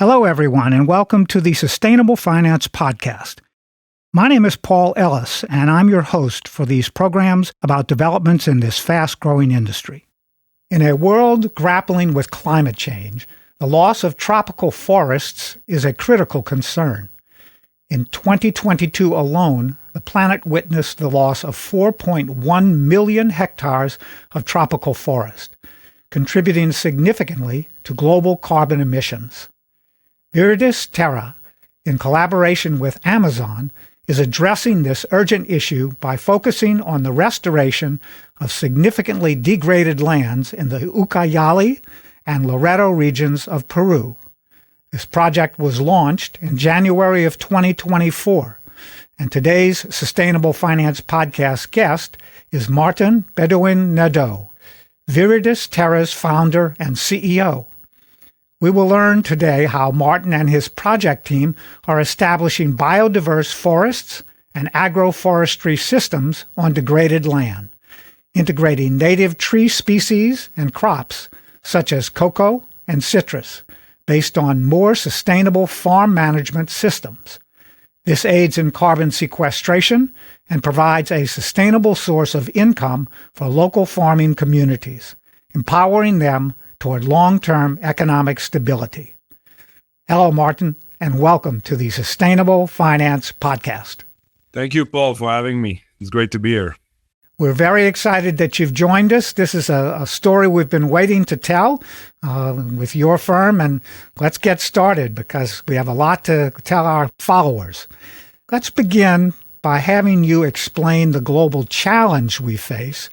Hello, everyone, and welcome to the Sustainable Finance Podcast. My name is Paul Ellis, and I'm your host for these programs about developments in this fast-growing industry. In a world grappling with climate change, the loss of tropical forests is a critical concern. In 2022 alone, the planet witnessed the loss of 4.1 million hectares of tropical forest, contributing significantly to global carbon emissions. Viridis Terra, in collaboration with Amazon, is addressing this urgent issue by focusing on the restoration of significantly degraded lands in the Ucayali and Loreto regions of Peru. This project was launched in January of 2024, and today's Sustainable Finance Podcast guest is Beaudion Nadeau, Viridis Terra's founder and CEO. We will learn today how Martin and his project team are establishing biodiverse forests and agroforestry systems on degraded land, integrating native tree species and crops such as cocoa and citrus based on more sustainable farm management systems. This aids in carbon sequestration and provides a sustainable source of income for local farming communities, empowering them toward long-term economic stability. Hello, Martin, and welcome to the Sustainable Finance Podcast. Thank you, Paul, for having me. It's great to be here. We're very excited that you've joined us. This is a story we've been waiting to tell with your firm, and let's get started because we have a lot to tell our followers. Let's begin by having you explain the global challenge we face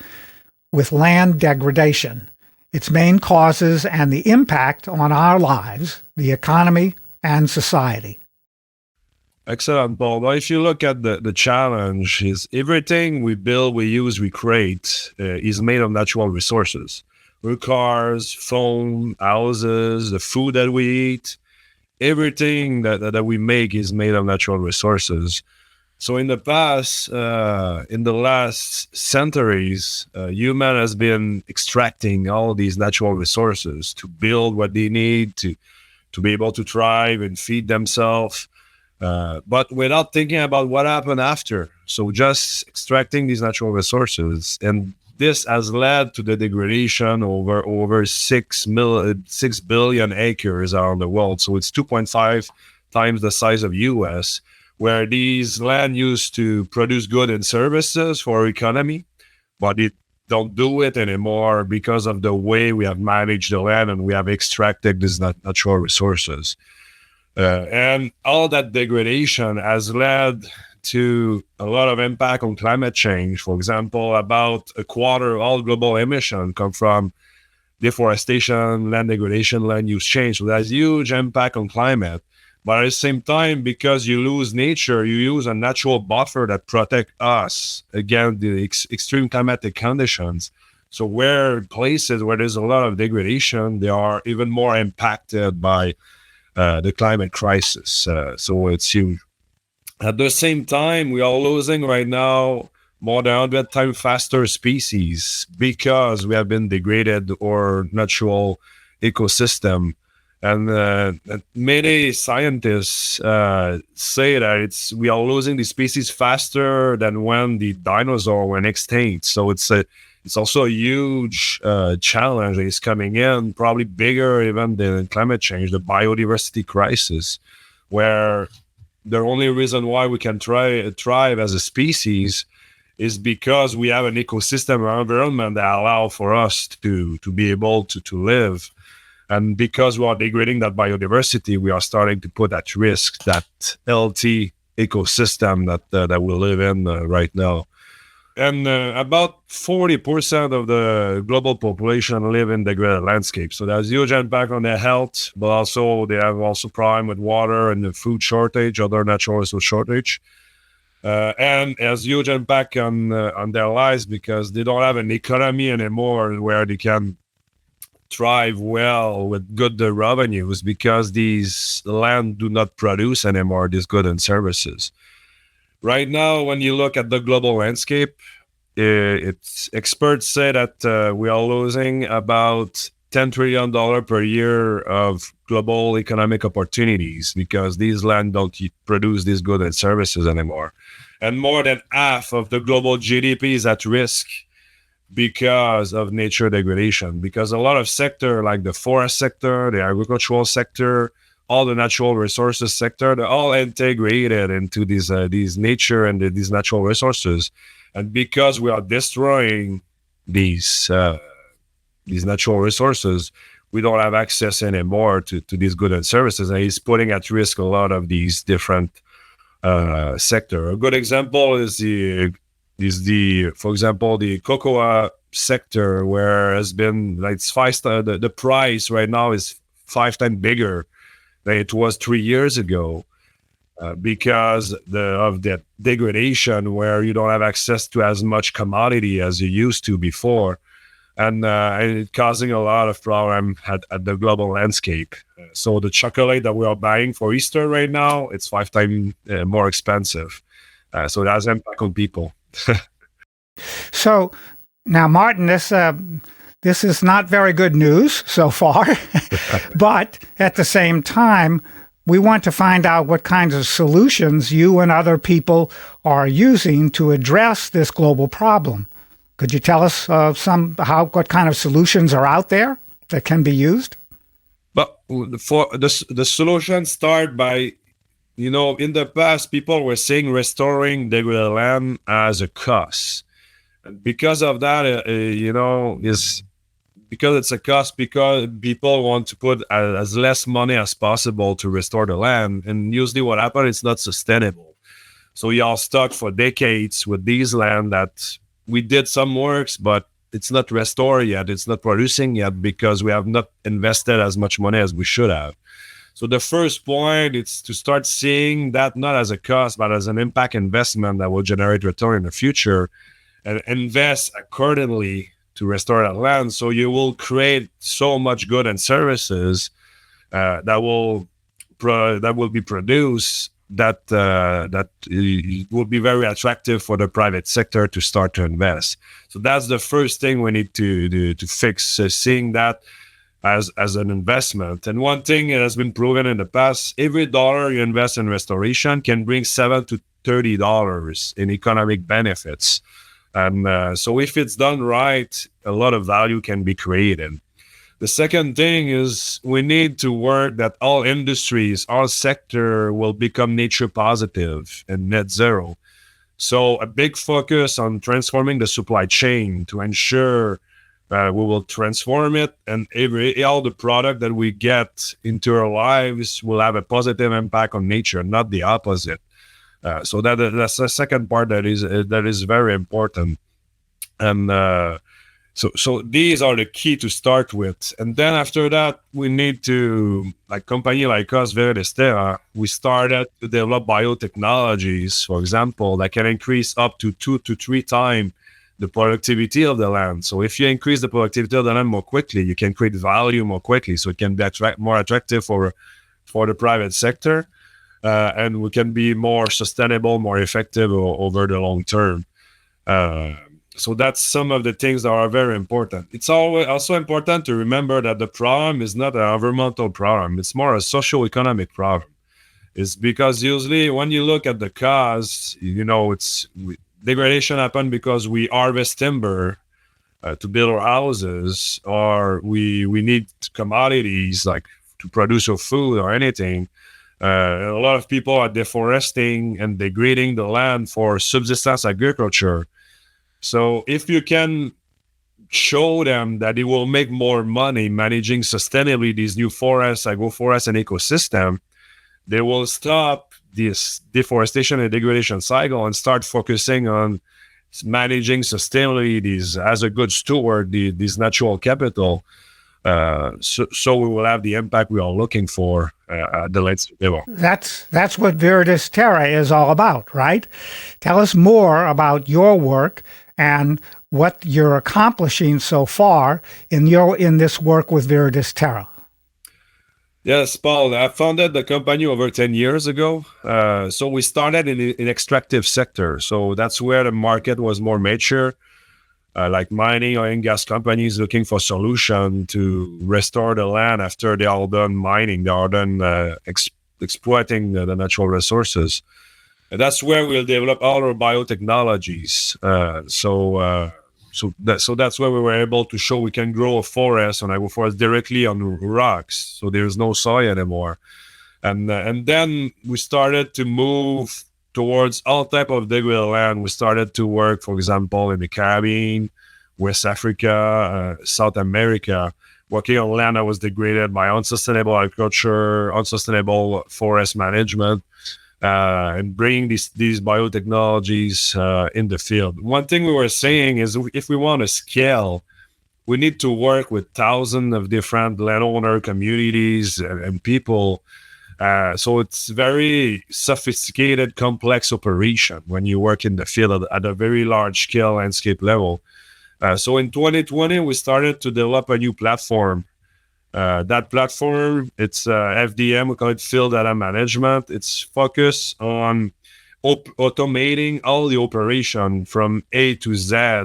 with land degradation, its main causes, and the impact on our lives, the economy, and society. Excellent, Paul. Well, if you look at the challenge, is everything we build, we use, we create is made of natural resources. Our cars, phone, houses, the food that we eat, everything that we make is made of natural resources. So in the past, in the last centuries, human has been extracting all these natural resources to build what they need to be able to thrive and feed themselves, but without thinking about what happened after. So just extracting these natural resources, and this has led to the degradation over 6 billion acres around the world. So it's 2.5 times the size of U.S., where these land used to produce goods and services for our economy, but it don't do it anymore because of the way we have managed the land and we have extracted these natural resources. And all that degradation has led to a lot of impact on climate change. For example, about a quarter of all global emissions come from deforestation, land degradation, land use change. So that's huge impact on climate. But at the same time, because you lose nature, you use a natural buffer that protect us against the extreme climatic conditions. So places where there's a lot of degradation, they are even more impacted by the climate crisis. So it's huge. At the same time, we are losing right now more than 100 times faster species because we have been degraded our natural ecosystem. And many scientists say that we are losing the species faster than when the dinosaurs went extinct. So it's also a huge challenge that is coming in, probably bigger even than climate change, the biodiversity crisis, where the only reason why we can thrive as a species is because we have an ecosystem or environment that allow for us to be able to live. And because we are degrading that biodiversity, we are starting to put at risk that healthy ecosystem that we live in right now. And about 40% of the global population live in degraded landscapes. So there's huge impact on their health, but also they have also problem with water and the food shortage, other natural resource shortage. And has huge impact on their lives because they don't have an economy anymore where they can thrive well with good revenues because these land do not produce anymore these goods and services. Right now, when you look at the global landscape, experts say that we are losing about $10 trillion per year of global economic opportunities because these land don't produce these goods and services anymore. And more than half of the global GDP is at risk because of nature degradation, because a lot of sector like the forest sector, the agricultural sector, all the natural resources sector, they're all integrated into these nature and these natural resources. And because we are destroying these natural resources, we don't have access anymore to these goods and services. And it's putting at risk a lot of these different sector. A good example is for example, the cocoa sector, where has been like the price right now is 5 times bigger than it was 3 years ago. Because of that degradation, where you don't have access to as much commodity as you used to before, and it's causing a lot of problem at the global landscape. So the chocolate that we are buying for Easter right now, it's 5 times more expensive. So it has impact on people. So now, Martin, this is not very good news so far, but at the same time, we want to find out what kinds of solutions you and other people are using to address this global problem. Could you tell us what kind of solutions are out there that can be used? But for the solution start by, in the past, people were saying restoring degraded land as a cost. And because of that, is because it's a cost, because people want to put as less money as possible to restore the land. And usually what happens, it's not sustainable. So you are stuck for decades with these land that we did some works, but it's not restored yet. It's not producing yet because we have not invested as much money as we should have. So the first point is to start seeing that not as a cost, but as an impact investment that will generate return in the future, and invest accordingly to restore that land. So you will create so much good and services that will be produced that will be very attractive for the private sector to start to invest. So that's the first thing we need to fix, seeing that as an investment. And one thing that has been proven in the past, every dollar you invest in restoration can bring $7 to $30 in economic benefits. And so if it's done right, a lot of value can be created. The second thing is we need to work that all industries, all sector will become nature positive and net zero. So a big focus on transforming the supply chain to ensure we will transform it, and all the product that we get into our lives will have a positive impact on nature, not the opposite. So that's the second part that is very important. And so these are the key to start with. And then after that, we need to, like company like us, Viridis Terra, we started to develop biotechnologies, for example, that can increase up to 2 to 3 times the productivity of the land. So if you increase the productivity of the land more quickly, you can create value more quickly. So it can be more attractive for the private sector. And we can be more sustainable, more effective over the long term. So that's some of the things that are very important. It's also important to remember that the problem is not an environmental problem. It's more a socio-economic problem. It's because usually when you look at the cause, degradation happens because we harvest timber to build our houses, or we need commodities like to produce our food or anything. A lot of people are deforesting and degrading the land for subsistence agriculture. So if you can show them that it will make more money managing sustainably these new forests, agroforest, and ecosystem, they will stop this deforestation and degradation cycle and start focusing on managing sustainably these as a good steward, this natural capital. So we will have the impact we are looking for at the latest level. That's what Viridis Terra is all about, right? Tell us more about your work and what you're accomplishing so far in this work with Viridis Terra. Yes, Paul, I founded the company over 10 years ago. So we started in extractive sector. So that's where the market was more mature. like mining oil and gas companies looking for solution to restore the land after they are done mining, they are done exploiting the natural resources. And that's where we'll develop all our biotechnologies. So that's where we were able to show we can grow a forest on agroforest directly on rocks, so there's no soil anymore. And then we started to move towards all type of degraded land. We started to work, for example, in the Caribbean, West Africa, South America, working on land that was degraded by unsustainable agriculture, unsustainable forest management, and bringing these biotechnologies in the field. One thing we were saying is if we want to scale, we need to work with thousands of different landowner communities and people. So it's very sophisticated, complex operation when you work in the field at a very large scale landscape level. So in 2020, we started to develop a new platform. That platform, it's FDM, we call it Field Data Management. It's focused on automating all the operation from A to Z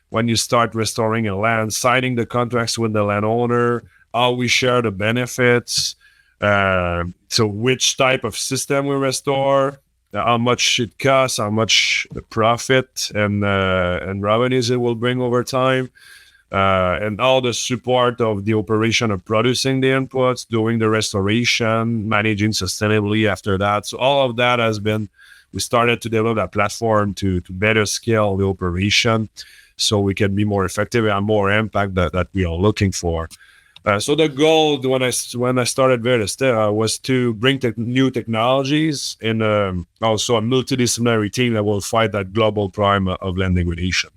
when you start restoring a land, signing the contracts with the landowner, how we share the benefits, so which type of system we restore, how much it costs, how much the profit and revenues it will bring over time, and all the support of the operation of producing the inputs, doing the restoration, managing sustainably after that. So all of that we started to develop that platform to better scale the operation so we can be more effective and more impact that we are looking for. So the goal when I started Viridis Terra was to bring new technologies and also a multidisciplinary team that will fight that global crime of land degradation.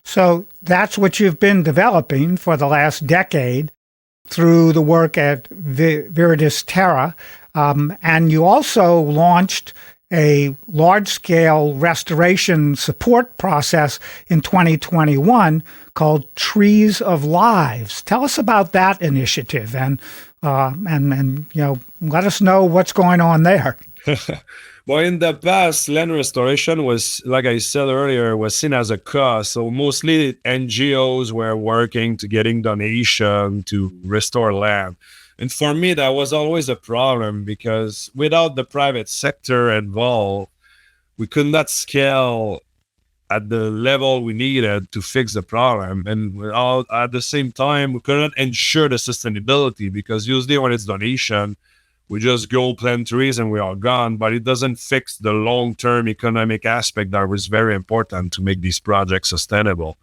So that's what you've been developing for the last decade through the work at Viridis Terra. And you also launched a large-scale restoration support process in 2021 called Trees of Lives. Tell us about that initiative and let us know what's going on there. Well, in the past, land restoration was, like I said earlier, was seen as a cost. So mostly NGOs were working to getting donation to restore land. And for me, that was always a problem because without the private sector involved, we could not scale at the level we needed to fix the problem. And at the same time, we could not ensure the sustainability because usually when it's donation, we just go plant trees and we are gone, but it doesn't fix the long-term economic aspect that was very important to make these projects sustainable.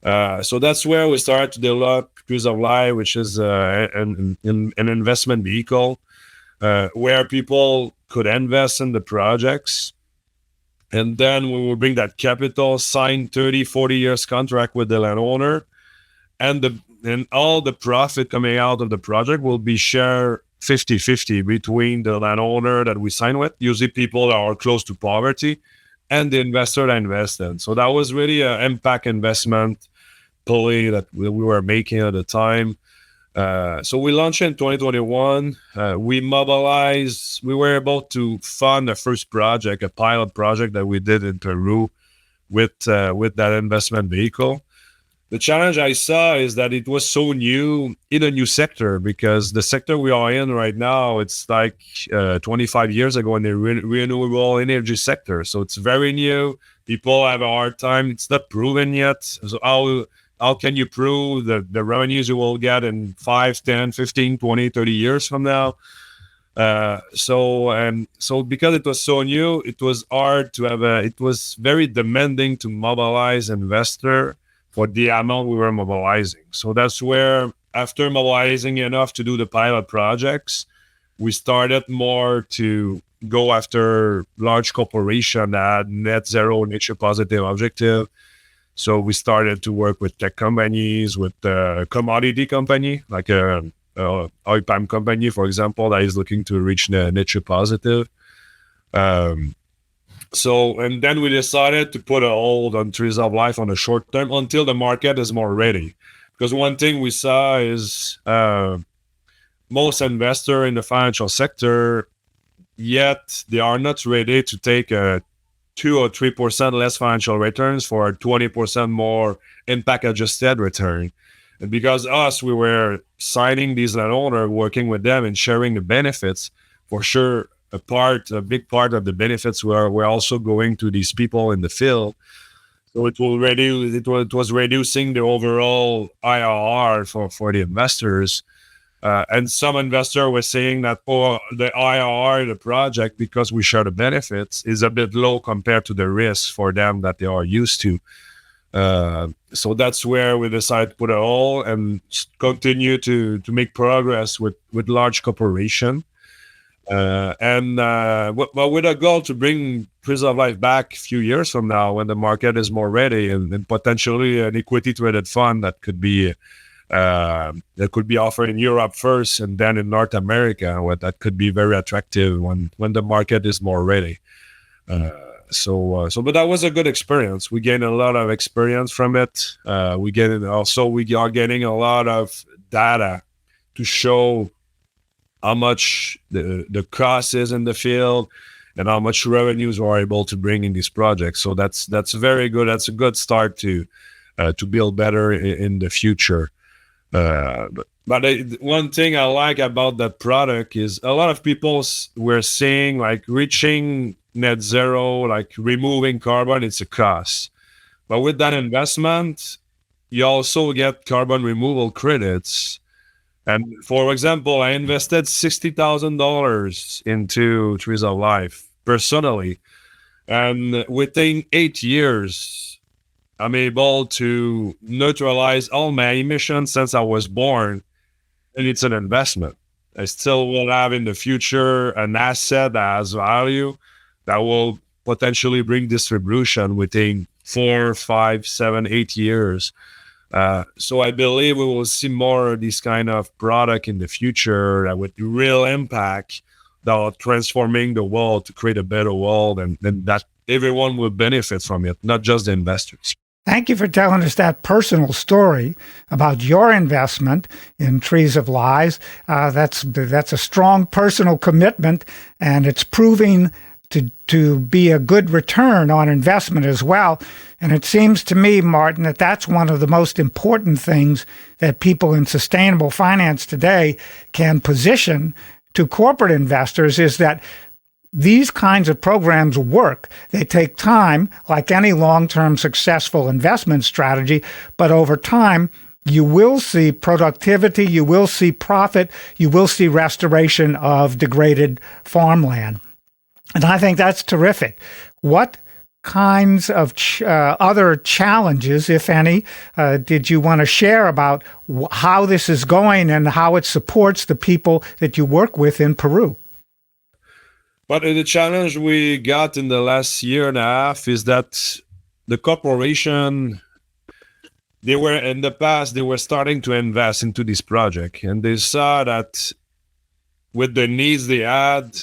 So that's where we started to develop Trees of Life, which is an investment vehicle where people could invest in the projects. And then we will bring that capital, sign 30, 40 years contract with the landowner. And all the profit coming out of the project will be shared 50-50 between the landowner that we sign with, usually people that are close to poverty, and the investor that invested. So that was really an impact investment play that we were making at the time. So we launched in 2021. We were able to fund the first project, a pilot project that we did in Peru with that investment vehicle. The challenge I saw is that it was so new in a new sector because the sector we are in right now, it's like 25 years ago in the renewable energy sector. So it's very new. People have a hard time. It's not proven yet. So how can you prove the revenues you will get in 5, 10, 15, 20, 30 years from now? So because it was so new, it was hard to it was very demanding to mobilize investor for the amount we were mobilizing. So that's where, after mobilizing enough to do the pilot projects, we started more to go after large corporations that had net zero nature positive objective. So we started to work with tech companies, with commodity company, like a oil palm company, for example, that is looking to reach the nature positive. And then we decided to put a hold on Trees of Life on the short term until the market is more ready. Because one thing we saw is most investors in the financial sector, yet they are not ready to take a 2 or 3% less financial returns for a 20% more impact adjusted return. And because we were signing these landowners, working with them and sharing the benefits, for sure, a big part of the benefits were also going to these people in the field. So it was reducing the overall IRR for the investors. And some investor was saying that the IRR, the project, because we share the benefits, is a bit low compared to the risks for them that they are used to. So that's where we decided to put a hole and continue to make progress with large corporation. But with a goal to bring Trees of Life back a few years from now when the market is more ready and potentially an equity traded fund that could be offered in Europe first and then in North America, that could be very attractive when the market is more ready. But that was a good experience. We gained a lot of experience from it. We are getting a lot of data to show how much the cost is in the field and how much revenues we're able to bring in these projects. So that's very good. That's a good start to build better in the future. But one thing I like about that product is a lot of people were saying like reaching net zero, like removing carbon, it's a cost. But with that investment, you also get carbon removal credits. And for example, I invested $60,000 into Trees of Life personally. And within 8 years, I'm able to neutralize all my emissions since I was born. And it's an investment. I still will have in the future an asset that has value that will potentially bring distribution within 4, 5, 7, 8 years. So I believe we will see more of this kind of product in the future with real impact that are transforming the world to create a better world, and that everyone will benefit from it, not just the investors. Thank you for telling us that personal story about your investment in Trees of Life. That's a strong personal commitment, and it's proving to be a good return on investment as well. And it seems to me, Martin, that that's one of the most important things that people in sustainable finance today can position to corporate investors, is that these kinds of programs work. They take time, like any long-term successful investment strategy, but over time, you will see productivity, you will see profit, you will see restoration of degraded farmland. And I think that's terrific. What kinds of other challenges, if any, did you want to share about how this is going and how it supports the people that you work with in Peru? But the challenge we got in the last year and a half is that the corporation, they were starting to invest into this project, and they saw that with the needs they had,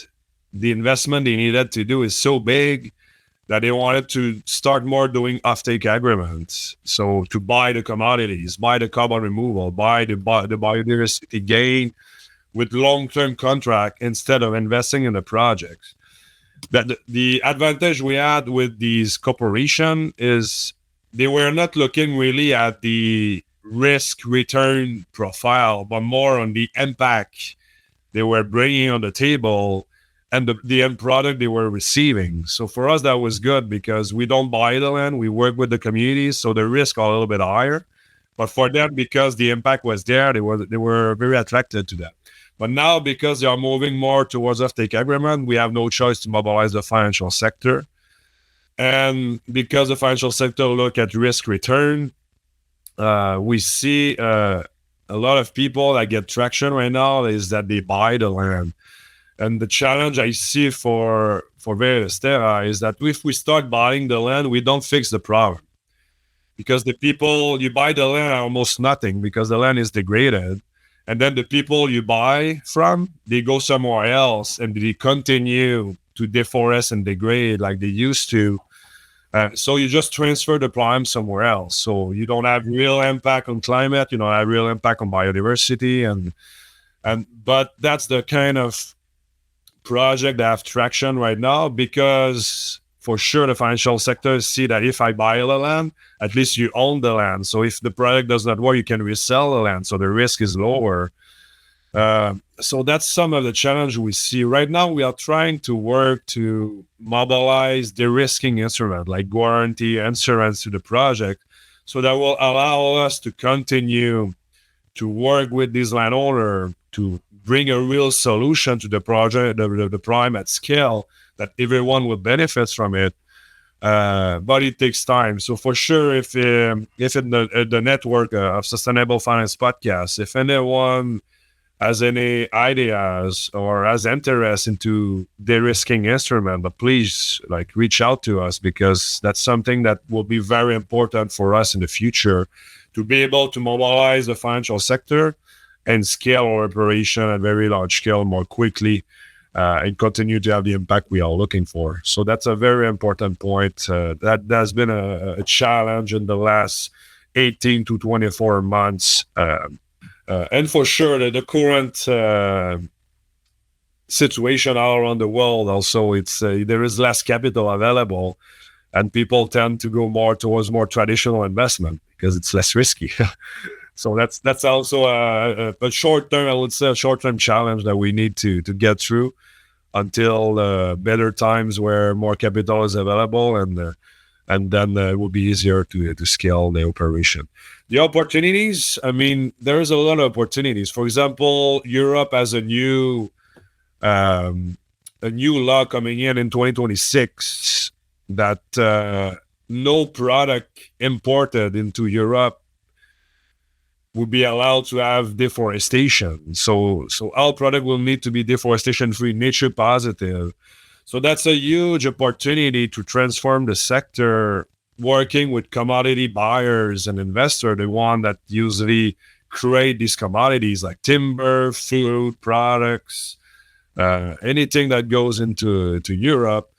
the investment they needed to do is so big that they wanted to start more doing offtake agreements. So to buy the commodities, buy the carbon removal, buy the biodiversity gain with long-term contract instead of investing in the projects. That the advantage we had with these corporations is they were not looking really at the risk-return profile, but more on the impact they were bringing on the table and the end product they were receiving. So for us, that was good because we don't buy the land, we work with the communities, so the risk are a little bit higher. But for them, because the impact was there, they were very attracted to that. But now, because they are moving more towards offtake agreement, we have no choice to mobilize the financial sector. And because the financial sector look at risk return, we see a lot of people that get traction right now is that they buy the land. And the challenge I see for Viridis Terra is that if we start buying the land, we don't fix the problem. Because the people, you buy the land are almost nothing because the land is degraded. And then the people you buy from, they go somewhere else and they continue to deforest and degrade like they used to. So you just transfer the problem somewhere else. So you don't have real impact on climate, you don't have real impact on biodiversity. But that's the kind of project that have traction right now because for sure the financial sector see that if I buy the land, at least you own the land. So if the project does not work, you can resell the land. So the risk is lower. So that's some of the challenge we see. Right now, we are trying to work to mobilize de-risking instrument, like guarantee insurance to the project. So that will allow us to continue to work with this landowner to bring a real solution to the project, the prime at scale, that everyone will benefit from it. But it takes time. So for sure, if in the network of Sustainable Finance Podcast, if anyone has any ideas or has interest into de-risking instrument, but please reach out to us, because that's something that will be very important for us in the future, to be able to mobilize the financial sector and scale our operation at very large scale more quickly, and continue to have the impact we are looking for. So that's a very important point. That has been a challenge in the last 18 to 24 months. And for sure, the current situation all around the world also, it's there is less capital available, and people tend to go more towards more traditional investment because it's less risky. So that's also a short-term, I would say, a short-term challenge that we need to get through until better times where more capital is available, and then it will be easier to scale the operation. The opportunities, I mean, there's a lot of opportunities. For example, Europe has a new law coming in 2026 that no product imported into Europe will be allowed to have deforestation. So all product will need to be deforestation-free, nature positive. So that's a huge opportunity to transform the sector, working with commodity buyers and investors, the one that usually create these commodities like timber, food products, anything that goes into Europe.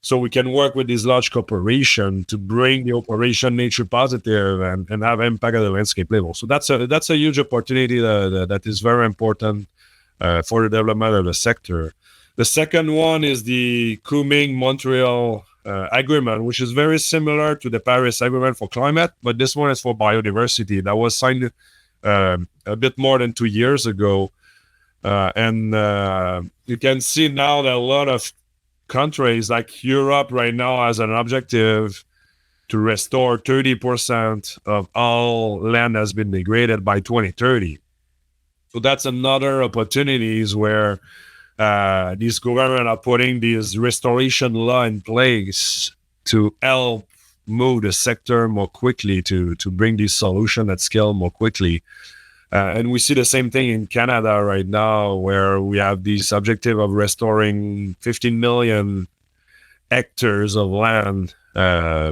So we can work with these large corporations to bring the operation nature positive and have impact at the landscape level. So that's a huge opportunity that is very important for the development of the sector. The second one is the Kunming-Montreal agreement, which is very similar to the Paris Agreement for climate, but this one is for biodiversity. That was signed a bit more than 2 years ago. And you can see now that a lot of countries like Europe right now has an objective to restore 30% of all land has been degraded by 2030. So that's another opportunities where these governments are putting this restoration law in place to help move the sector more quickly, to bring this solution at scale more quickly. And we see the same thing in Canada right now, where we have this objective of restoring 15 million hectares of land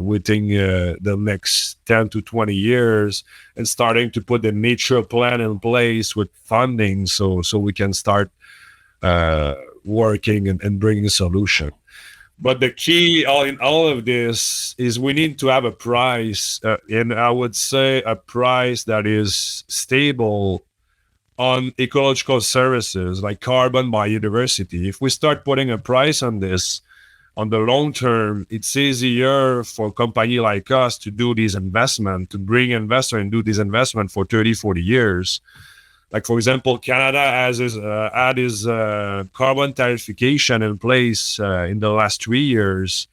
within the next 10 to 20 years, and starting to put the nature plan in place with funding so we can start working and bringing a solution. But the key in all of this is we need to have a price, and I would say a price that is stable on ecological services like carbon, biodiversity. If we start putting a price on this, on the long term, it's easier for a company like us to do these investment, to bring investor and do this investment for 30, 40 years. Like, for example, Canada had his carbon tarification in place in the last 3 years.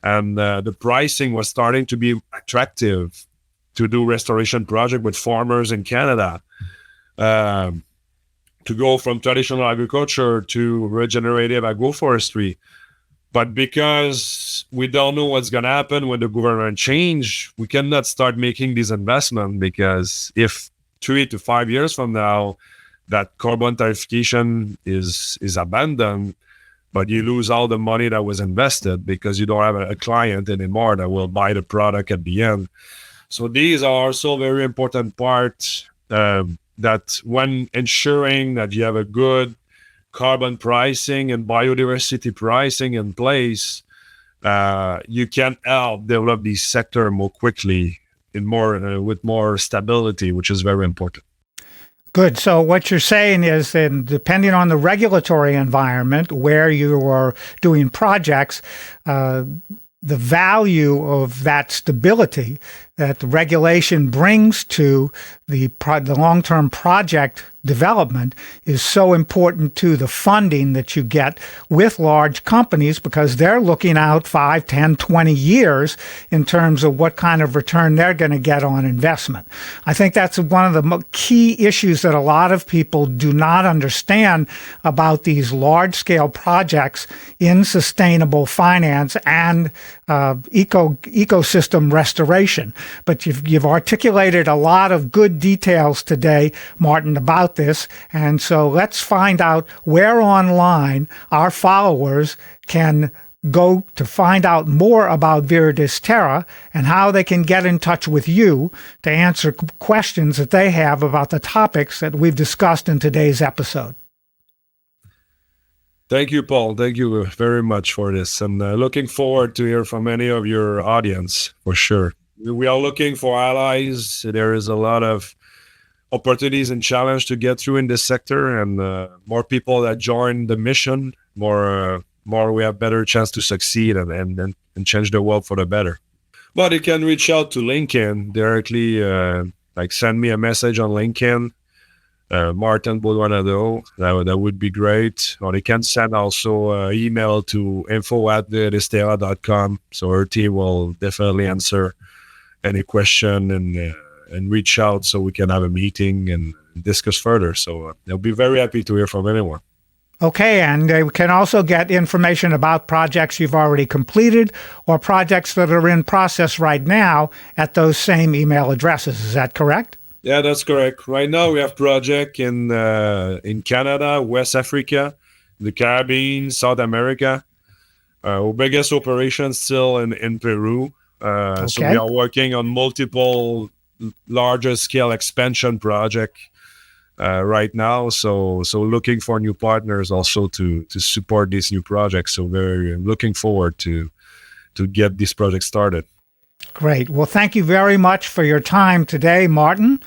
And the pricing was starting to be attractive to do restoration project with farmers in Canada, to go from traditional agriculture to regenerative agroforestry. But because we don't know what's going to happen when the government change, we cannot start making this investment, because if 3 to 5 years from now, that carbon tarification is abandoned, but you lose all the money that was invested because you don't have a client anymore that will buy the product at the end. So these are also very important parts that when ensuring that you have a good carbon pricing and biodiversity pricing in place, you can help develop the sector more quickly with more stability, which is very important. Good. So what you're saying is that depending on the regulatory environment where you are doing projects, the value of that stability that the regulation brings to the long-term project development is so important to the funding that you get with large companies, because they're looking out 5, 10, 20 years in terms of what kind of return they're going to get on investment. I think that's one of the key issues that a lot of people do not understand about these large-scale projects in sustainable finance and ecosystem restoration. But you've articulated a lot of good details today, Martin, about this. And so let's find out where online our followers can go to find out more about Viridis Terra and how they can get in touch with you to answer questions that they have about the topics that we've discussed in today's episode. Thank you, Paul. Thank you very much for this. And looking forward to hear from any of your audience, for sure. We are looking for allies. There is a lot of opportunities and challenge to get through in this sector, and more people that join the mission, more we have better chance to succeed and change the world for the better. But you can reach out to LinkedIn directly, like send me a message on LinkedIn, Martin Beaudion Nadeau. That would be great. Or they can send also email to info@viridis.com. So our team will definitely answer any question and reach out so we can have a meeting and discuss further. So they'll be very happy to hear from anyone. Okay, and they can also get information about projects you've already completed or projects that are in process right now at those same email addresses. Is that correct? Yeah, that's correct. Right now we have project in Canada, West Africa, the Caribbean, South America. Our biggest operation still in Peru. Okay. So we are working on multiple larger scale expansion project right now. So looking for new partners also to support these new projects. So very looking forward to get this project started. Great. Well, thank you very much for your time today, Martin.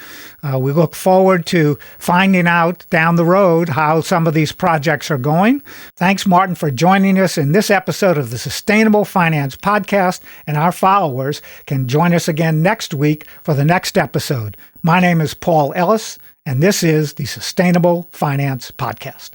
We look forward to finding out down the road how some of these projects are going. Thanks, Martin, for joining us in this episode of the Sustainable Finance Podcast, and our followers can join us again next week for the next episode. My name is Paul Ellis, and this is the Sustainable Finance Podcast.